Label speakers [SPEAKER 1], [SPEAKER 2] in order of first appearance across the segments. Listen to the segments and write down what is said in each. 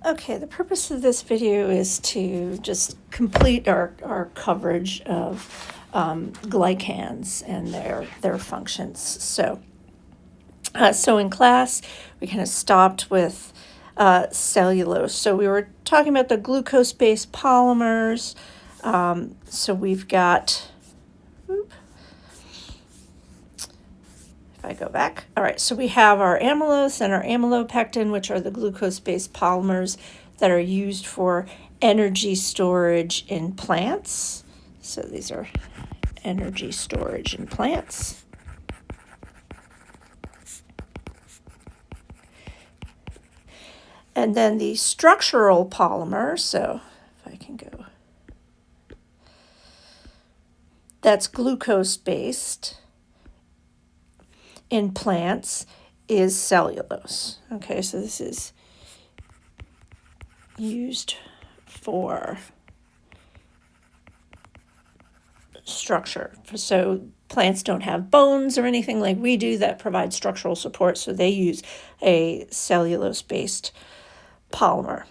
[SPEAKER 1] Okay, the purpose of this video is to just complete our coverage of glycans and their functions. So in class, we kind of stopped with cellulose. So we were talking about the glucose-based polymers. So we've got, if I go back, all right, so we have our amylose and our amylopectin, which are the glucose-based polymers that are used for energy storage in plants. So these are energy storage in plants. And then the structural polymer, so if I can go, that's glucose-based in plants, is cellulose. Okay, so this is used for structure. So plants don't have bones or anything like we do that provide structural support, so they use a cellulose-based polymer.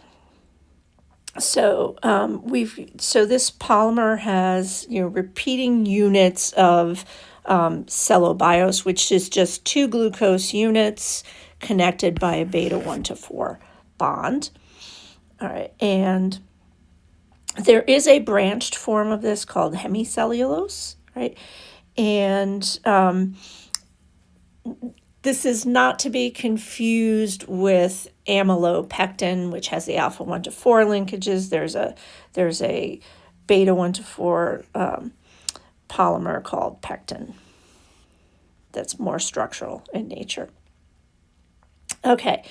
[SPEAKER 1] So this polymer has repeating units of cellobiose, which is just two glucose units connected by a beta 1 to 4 bond. All right, and there is a branched form of this called hemicellulose, right? And this is not to be confused with amylopectin, which has the alpha 1 to 4 linkages. There's a beta 1 to 4 polymer called pectin that's more structural in nature. Okay,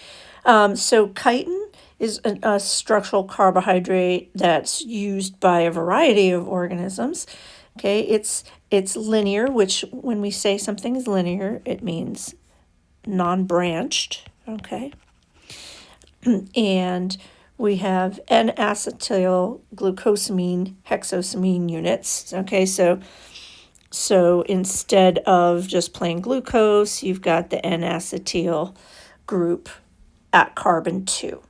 [SPEAKER 1] so chitin is a structural carbohydrate that's used by a variety of organisms. Okay, it's linear, which when we say something is linear, it means non-branched. Okay, and we have N-acetyl glucosamine hexosamine units. Okay, so instead of just plain glucose, you've got the N-acetyl group at carbon 2.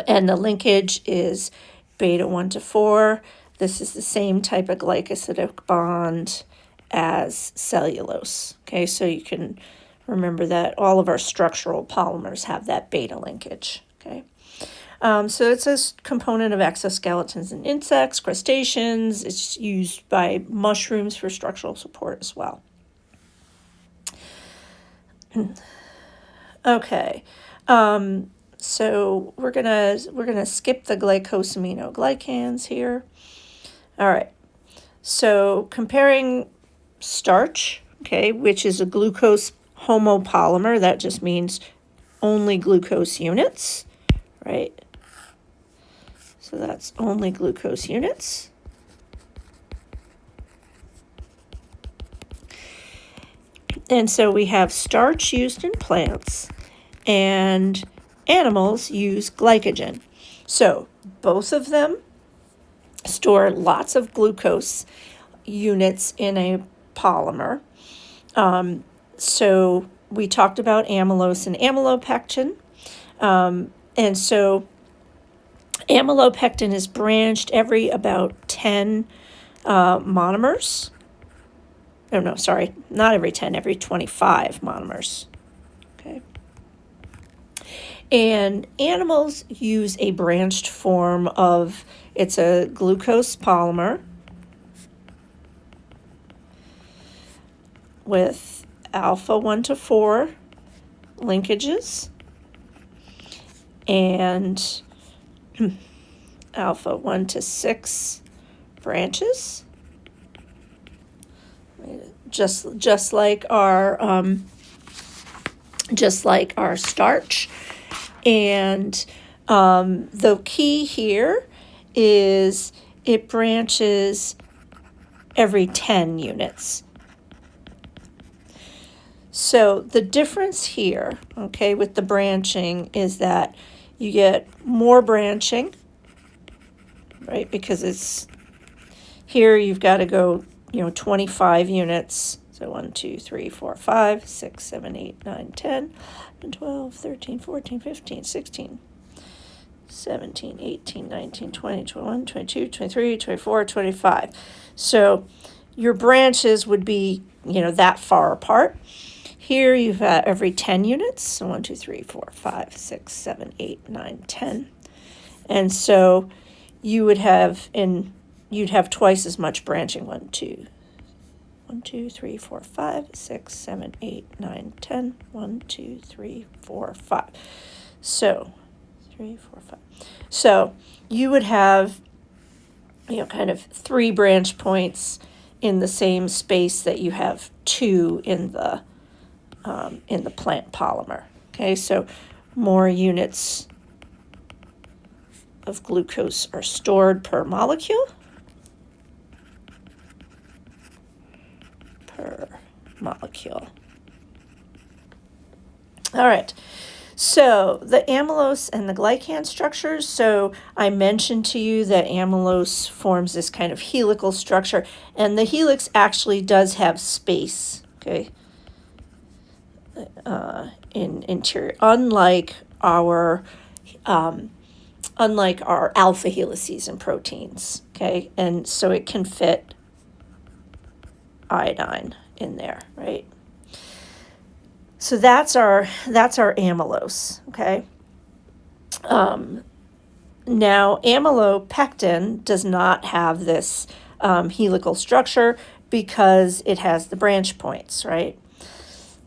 [SPEAKER 1] And the linkage is beta 1 to 4. This is the same type of glycosidic bond as cellulose. Okay, so you can remember that all of our structural polymers have that beta linkage. Okay, so it's a component of exoskeletons in insects, crustaceans. It's used by mushrooms for structural support as well. Okay, so we're gonna skip the glycosaminoglycans here. All right, so comparing starch, okay, which is a glucose homopolymer, that just means only glucose units, right? So that's only glucose units. And so we have starch used in plants and animals use glycogen. So both of them store lots of glucose units in a polymer. So we talked about amylose and amylopectin. And so amylopectin is branched every about 10 monomers. Oh, no, sorry, not every 10, every 25 monomers. Okay. And animals use a branched form of, it's a glucose polymer with alpha 1 to 4 linkages and alpha 1 to 6 branches. Just like our starch. And the key here is it branches every 10 units. So the difference here, okay, with the branching is that you get more branching, right? Because it's here you've got to go 25 units. So 1, 2, 3, 4, 5, 6, 7, 8, 9, 10, 12, 13, 14, 15, 16. 17, 18, 19, 20, 21, 22, 23, 24, 25. So your branches would be, that far apart. Here you've got every 10 units. So 1, 2, 3, 4, 5, 6, 7, 8, 9, 10. And so you'd have twice as much branching. 1, 2, 3, 4, 5, 6, 7, 8, 9, 10. 1, 2, 3, 4, 5. So 3, 4, 5. So you would have, kind of 3 branch points in the same space that you have 2 in the plant polymer. Okay, so more units of glucose are stored per molecule. All right. So the amylose and the glycan structures. So I mentioned to you that amylose forms this kind of helical structure, and the helix actually does have space, okay, in interior, unlike our alpha helices in proteins, okay, and so it can fit iodine in there, right? So that's our amylose, okay? Now, amylopectin does not have this helical structure because it has the branch points, right?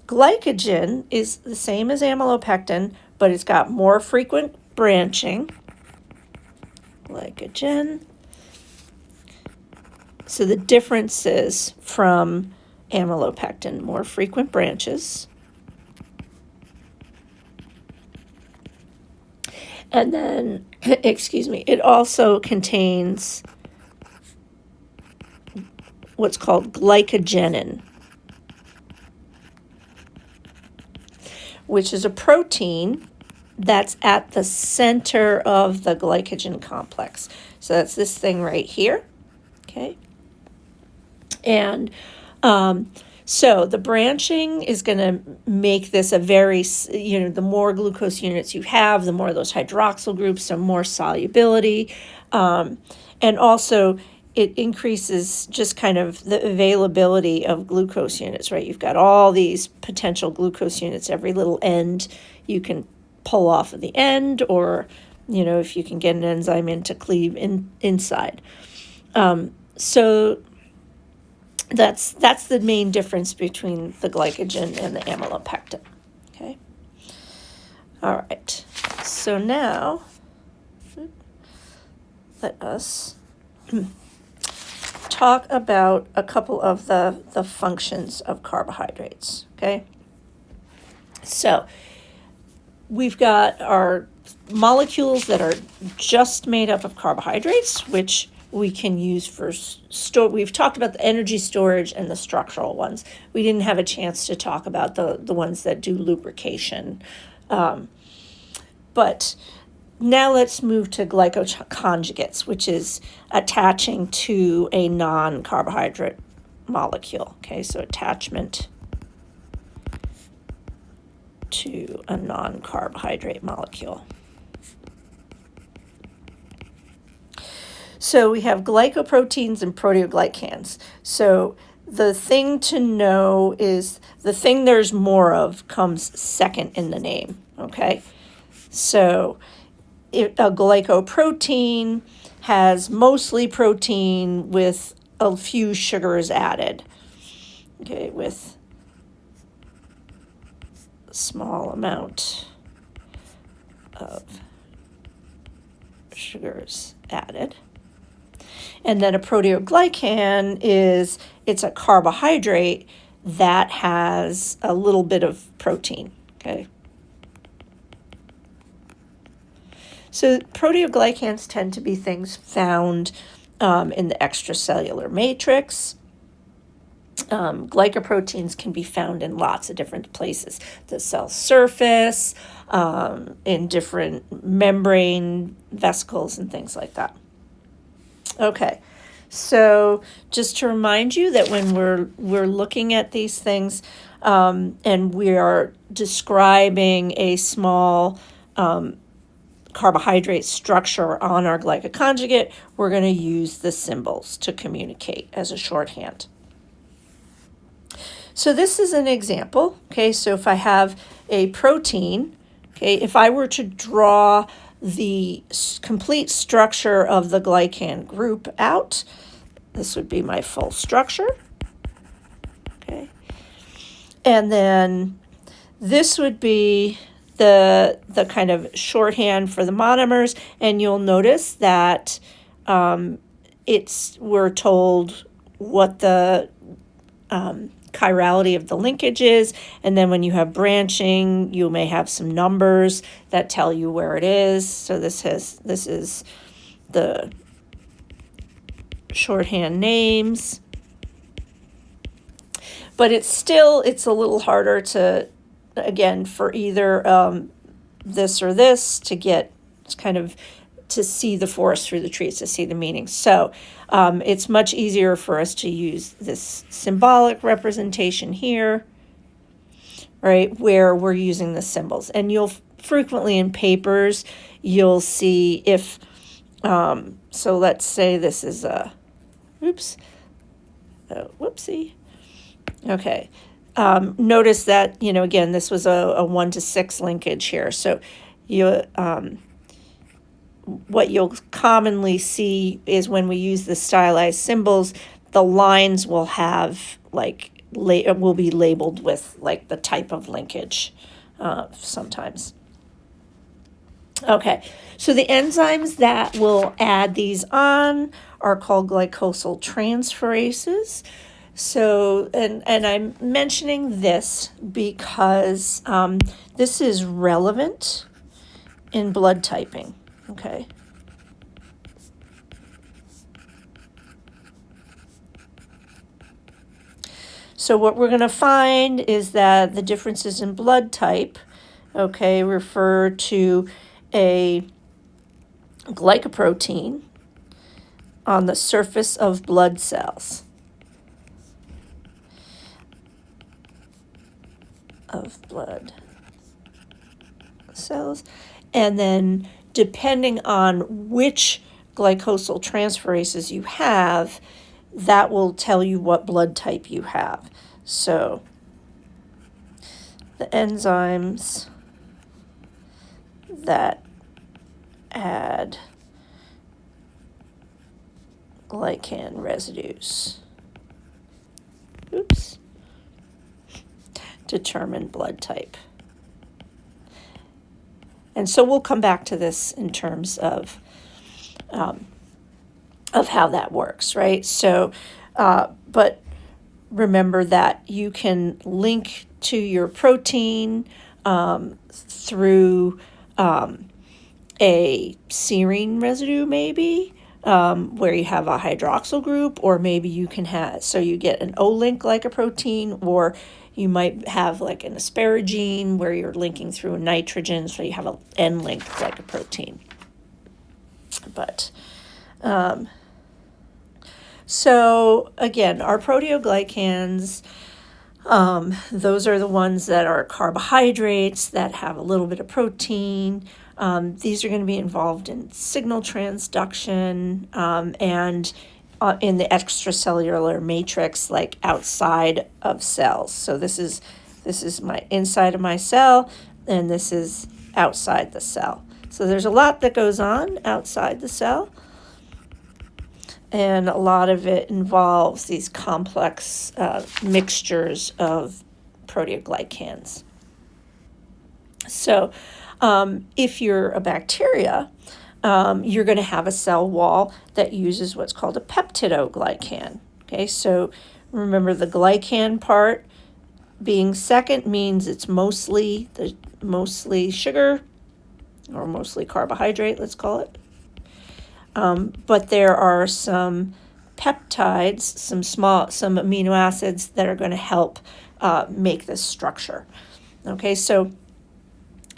[SPEAKER 1] Glycogen is the same as amylopectin, but it's got more frequent branching. Glycogen. So the differences from amylopectin, more frequent branches. And then, it also contains what's called glycogenin, which is a protein that's at the center of the glycogen complex. So that's this thing right here, okay? And so the branching is going to make this a very, the more glucose units you have, the more those hydroxyl groups, so more solubility. And also it increases just kind of the availability of glucose units, right? You've got all these potential glucose units, every little end you can pull off of the end, or, if you can get an enzyme in to cleave inside. So that's the main difference between the glycogen and the amylopectin. Okay. All right. So now let us talk about a couple of the functions of carbohydrates. Okay. So we've got our molecules that are just made up of carbohydrates, which we can use for we've talked about the energy storage and the structural ones. We didn't have a chance to talk about the ones that do lubrication. But now let's move to glycoconjugates, which is attaching to a non-carbohydrate molecule. Okay, so attachment to a non-carbohydrate molecule. So we have glycoproteins and proteoglycans. So the thing to know is the thing there's more of comes second in the name, okay? So a glycoprotein has mostly protein with a few sugars added, okay, with a small amount of sugars added. And then a proteoglycan it's a carbohydrate that has a little bit of protein, okay? So proteoglycans tend to be things found in the extracellular matrix. Glycoproteins can be found in lots of different places. The cell surface, in different membrane vesicles and things like that. Okay, so just to remind you that when we're looking at these things and we are describing a small carbohydrate structure on our glycoconjugate, we're going to use the symbols to communicate as a shorthand. So this is an example. Okay, so if I have a protein, okay, if I were to draw the complete structure of the glycan group out, this would be my full structure. Okay, and then this would be the kind of shorthand for the monomers, and you'll notice that we're told what the chirality of the linkage is, and then when you have branching, you may have some numbers that tell you where it is. So this is the shorthand names, but it's a little harder to, again, for either this or this to get kind of to see the forest through the trees, to see the meaning. So it's much easier for us to use this symbolic representation here, right, where we're using the symbols. And you'll frequently in papers, you'll see if, so let's say this is a, whoopsie. Okay. Notice that, again, this was a 1 to 6 linkage here. So what you'll commonly see is when we use the stylized symbols, the lines will have will be labeled with like the type of linkage sometimes. Okay, so the enzymes that will add these on are called glycosyl transferases. So, and I'm mentioning this because this is relevant in blood typing. Okay. So what we're going to find is that the differences in blood type, okay, refer to a glycoprotein on the surface of blood cells. And then depending on which glycosyl transferases you have, that will tell you what blood type you have. So the enzymes that add glycan residues, determine blood type. And so we'll come back to this in terms of how that works, right? So, but remember that you can link to your protein through a serine residue, maybe, where you have a hydroxyl group, or maybe you can have, so you get an O-link glycoprotein, or you might have like an asparagine where you're linking through a nitrogen, so you have an N-link glycoprotein. But so again, our proteoglycans, those are the ones that are carbohydrates that have a little bit of protein. These are going to be involved in signal transduction and in the extracellular matrix, like outside of cells. So this is my inside of my cell, and this is outside the cell. So there's a lot that goes on outside the cell, and a lot of it involves these complex mixtures of proteoglycans. So if you're a bacteria, you're going to have a cell wall that uses what's called a peptidoglycan. Okay, so remember the glycan part being second means it's mostly sugar, or mostly carbohydrate, let's call it. But there are some peptides, some amino acids that are going to help make this structure. Okay, so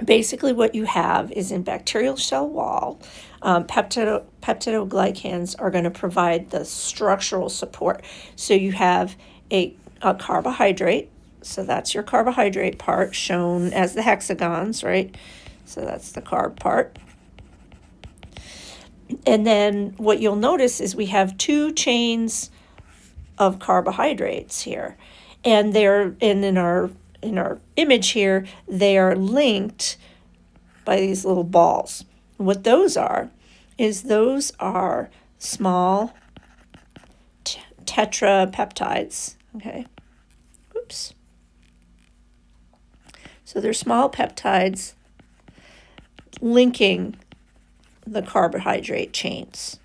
[SPEAKER 1] basically what you have is in bacterial cell wall, peptidoglycans are going to provide the structural support. So you have a carbohydrate, so that's your carbohydrate part shown as the hexagons, right? So that's the carb part. And then what you'll notice is we have two chains of carbohydrates here. And in our image here, they are linked by these little balls. What those are is those are small tetrapeptides. Okay. Oops. So they're small peptides linking the carbohydrate chains.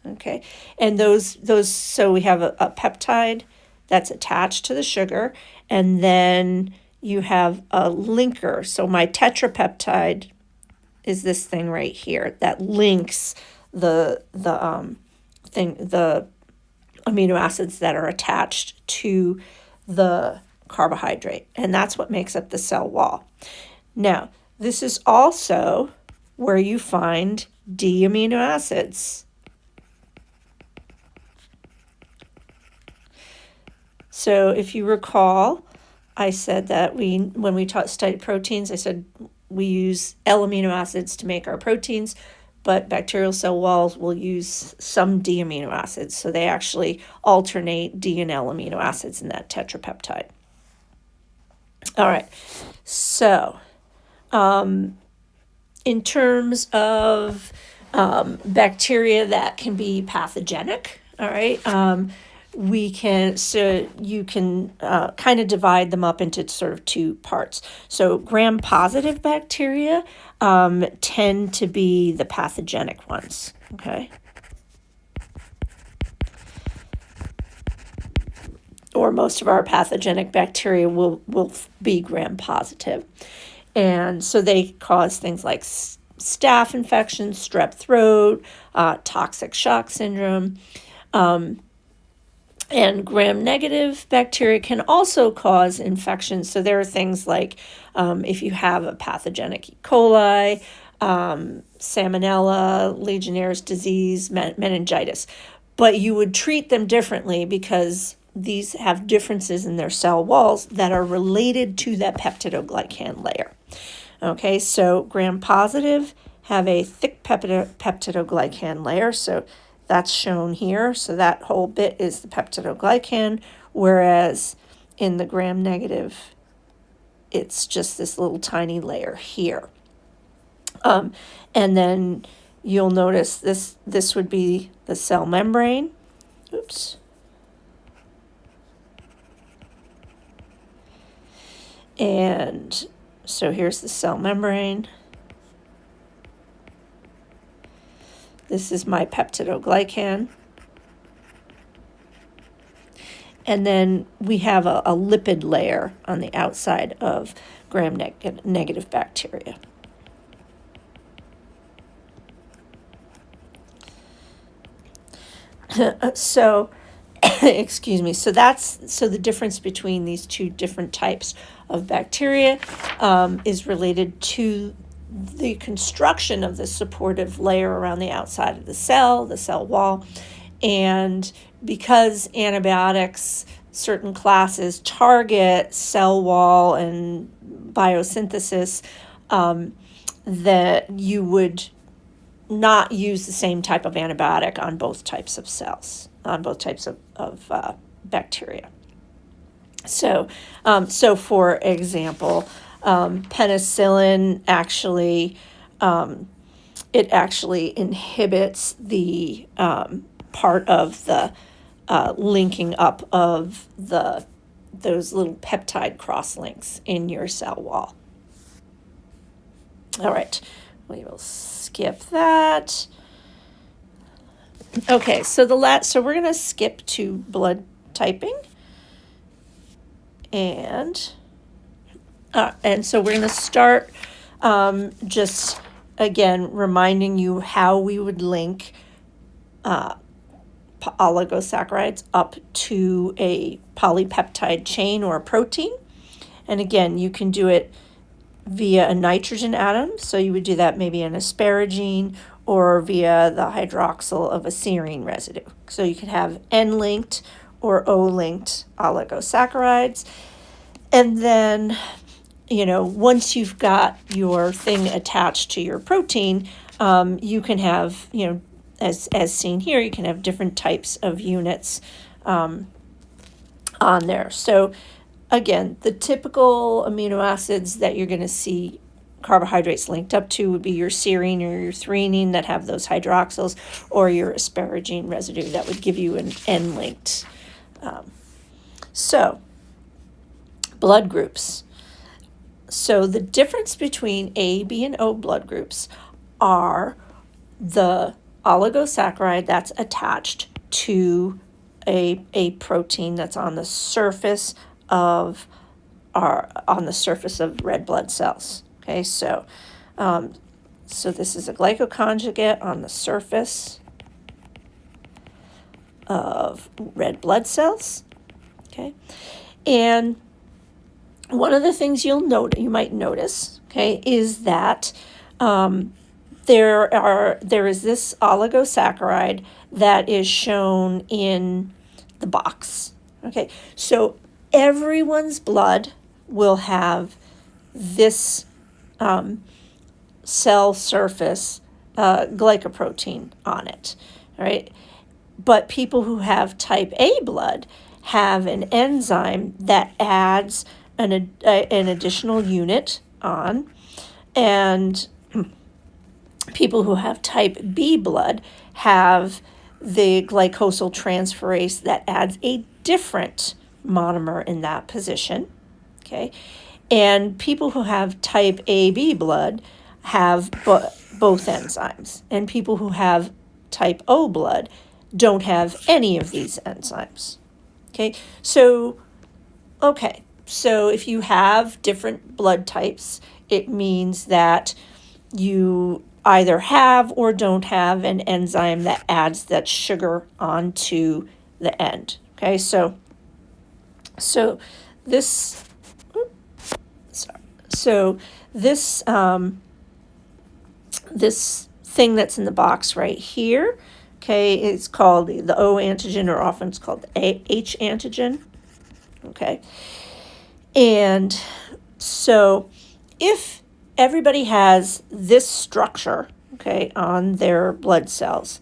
[SPEAKER 1] Okay, and those so we have a peptide that's attached to the sugar, and then you have a linker. So my tetrapeptide is this thing right here that links the amino acids that are attached to the carbohydrate, and that's what makes up the cell wall. Now, this is also where you find D amino acids. So if you recall, I said that when we studied proteins, I said we use L amino acids to make our proteins, but bacterial cell walls will use some D amino acids. So they actually alternate D and L amino acids in that tetrapeptide. All right, so in terms of bacteria that can be pathogenic, all right, you can kind of divide them up into sort of two parts. So gram-positive bacteria tend to be the pathogenic ones, okay? Or most of our pathogenic bacteria will be gram-positive. And so they cause things like staph infections, strep throat, toxic shock syndrome. And gram-negative bacteria can also cause infections. So there are things like if you have a pathogenic E. coli, salmonella, Legionnaire's disease, meningitis. But you would treat them differently because these have differences in their cell walls that are related to that peptidoglycan layer. Okay, so gram-positive have a thick peptidoglycan layer, so that's shown here. So that whole bit is the peptidoglycan, whereas in the gram-negative, it's just this little tiny layer here. And then you'll notice this would be the cell membrane. Oops. And so here's the cell membrane. This is my peptidoglycan. And then we have a lipid layer on the outside of gram-negative bacteria. So, excuse me. So the difference between these two different types of bacteria is related to the construction of the supportive layer around the outside of the cell wall. And because antibiotics, certain classes target cell wall and biosynthesis, that you would not use the same type of antibiotic on both types of cells, on both types of bacteria. So for example, penicillin actually inhibits the part of the linking up of those little peptide crosslinks in your cell wall. All right, we will skip that. Okay, so we're going to skip to blood typing. And so we're going to start just, again, reminding you how we would link oligosaccharides up to a polypeptide chain or a protein. And again, you can do it via a nitrogen atom. So you would do that maybe in asparagine or via the hydroxyl of a serine residue. So you could have N-linked or O-linked oligosaccharides. And then, once you've got your thing attached to your protein, you can have, as seen here, you can have different types of units on there. So again, the typical amino acids that you're going to see carbohydrates linked up to would be your serine or your threonine that have those hydroxyls, or your asparagine residue that would give you an N-linked. So, blood groups. So the difference between A, B, and O blood groups are the oligosaccharide that's attached to a protein that's on the surface of red blood cells. Okay, so this is a glycoconjugate on the surface of red blood cells. Okay, and one of the things you might notice, okay, is that there is this oligosaccharide that is shown in the box. Okay, so everyone's blood will have this cell surface glycoprotein on it. All right, but people who have type A blood have an enzyme that adds an additional unit on, and people who have type B blood have the glycosyltransferase that adds a different monomer in that position. Okay, and people who have type AB blood have both enzymes, and people who have type O blood don't have any of these enzymes. Okay, so if you have different blood types, it means that you either have or don't have an enzyme that adds that sugar onto the end. Okay, so this thing that's in the box right here, okay, is called the O antigen, or often it's called the H antigen. Okay, and so if everybody has this structure, okay, on their blood cells,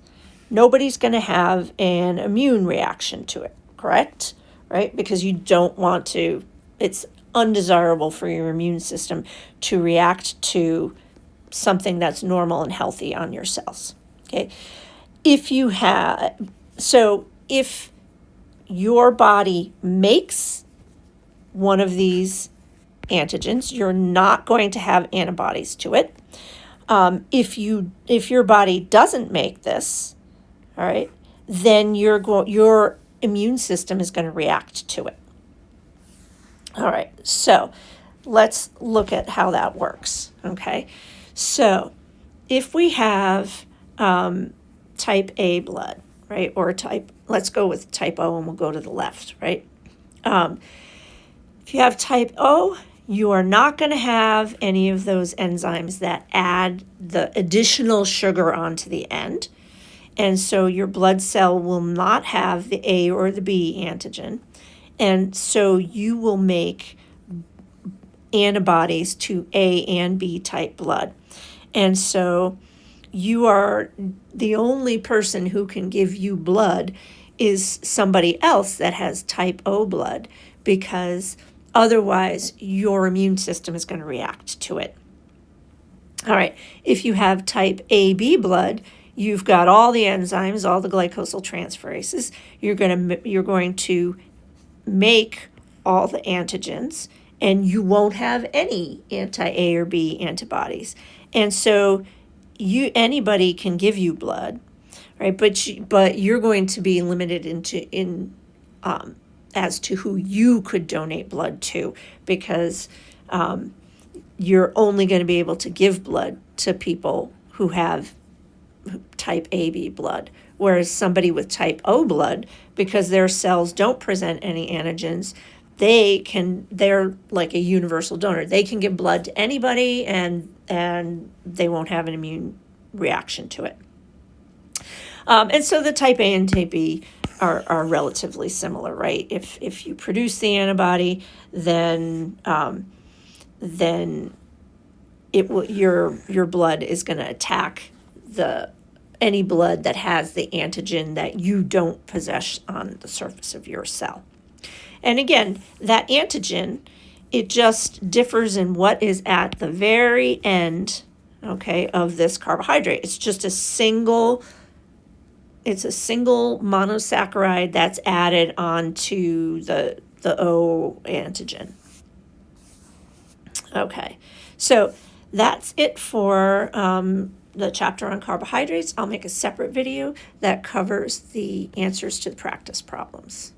[SPEAKER 1] nobody's going to have an immune reaction to it, correct? Right? Because you don't want to, it's undesirable for your immune system to react to something that's normal and healthy on your cells. Okay? If your body makes one of these antigens, you're not going to have antibodies to it. If your body doesn't make this, all right, then your immune system is going to react to it. All right, so let's look at how that works. Okay, so if we have type A blood, right, or let's go with type O and we'll go to the left, right? If you have type O, you are not going to have any of those enzymes that add the additional sugar onto the end. And so your blood cell will not have the A or the B antigen. And so you will make antibodies to A and B type blood. And so you are the only person who can give you blood is somebody else that has type O blood, because otherwise your immune system is going to react to it. All right, if you have type AB blood, you've got all the enzymes, all the glycosyltransferases. You're going to make all the antigens, and you won't have any anti-A or B antibodies. And so anybody can give you blood, right? But you're going to be limited as to who you could donate blood to, because you're only going to be able to give blood to people who have type AB blood, whereas somebody with type O blood, because their cells don't present any antigens, they're like a universal donor. They can give blood to anybody, and they won't have an immune reaction to it. And so the type A and type B are relatively similar, right? If you produce the antibody, then your blood is going to attack any blood that has the antigen that you don't possess on the surface of your cell. And again, that antigen, it just differs in what is at the very end, okay, of this carbohydrate. It's just a single monosaccharide that's added onto the O antigen. Okay, so that's it for the chapter on carbohydrates. I'll make a separate video that covers the answers to the practice problems.